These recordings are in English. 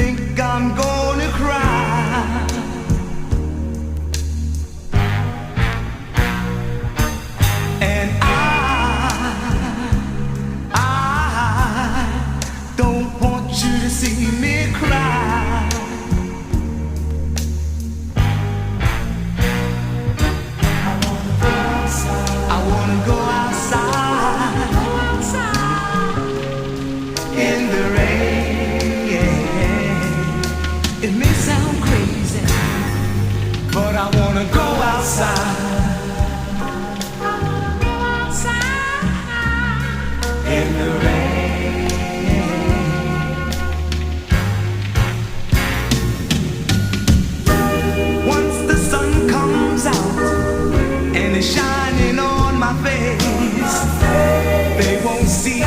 think I'm gonna cry. And I don't want you to see me cry. I wanna go outside in the rain. It may sound crazy, but I wanna go outside in the rain. Once the sun comes out and it's shining on my face, they won't see a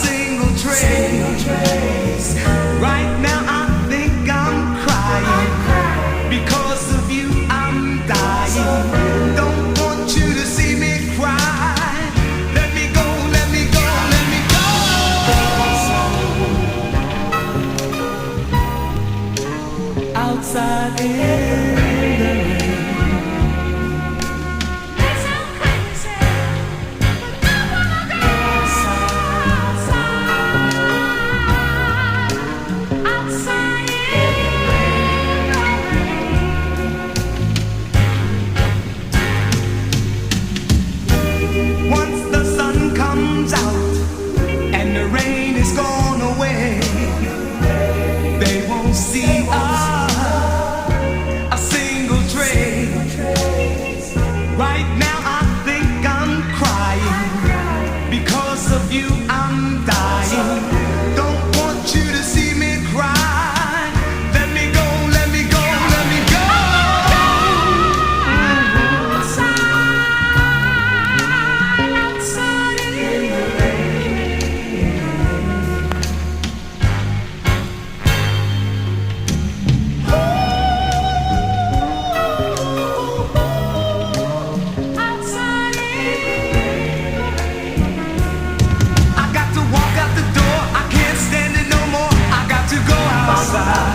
single trace. Right now I think I'm crying because of you. I'm dying. Don't want you to see me cry. Let me go, let me go, let me go. Outside in the rain. Once the sun comes out and the rain is gone away, they won't see a single trace. Right now I think I'm crying because of you. I'm dying. Don't want you to see me cry. Let me go, let me go, let me go. Outside in the rain. Outside in the rain. I got to walk out the door. I can't stand it no more. I got to go outside.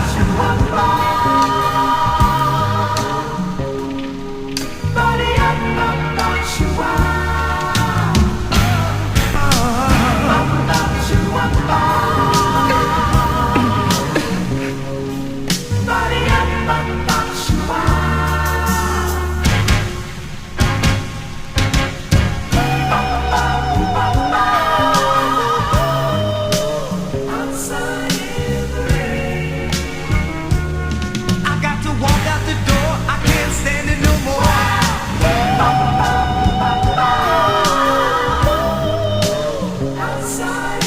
I got to walk out the door. I can't stand it no more. Outside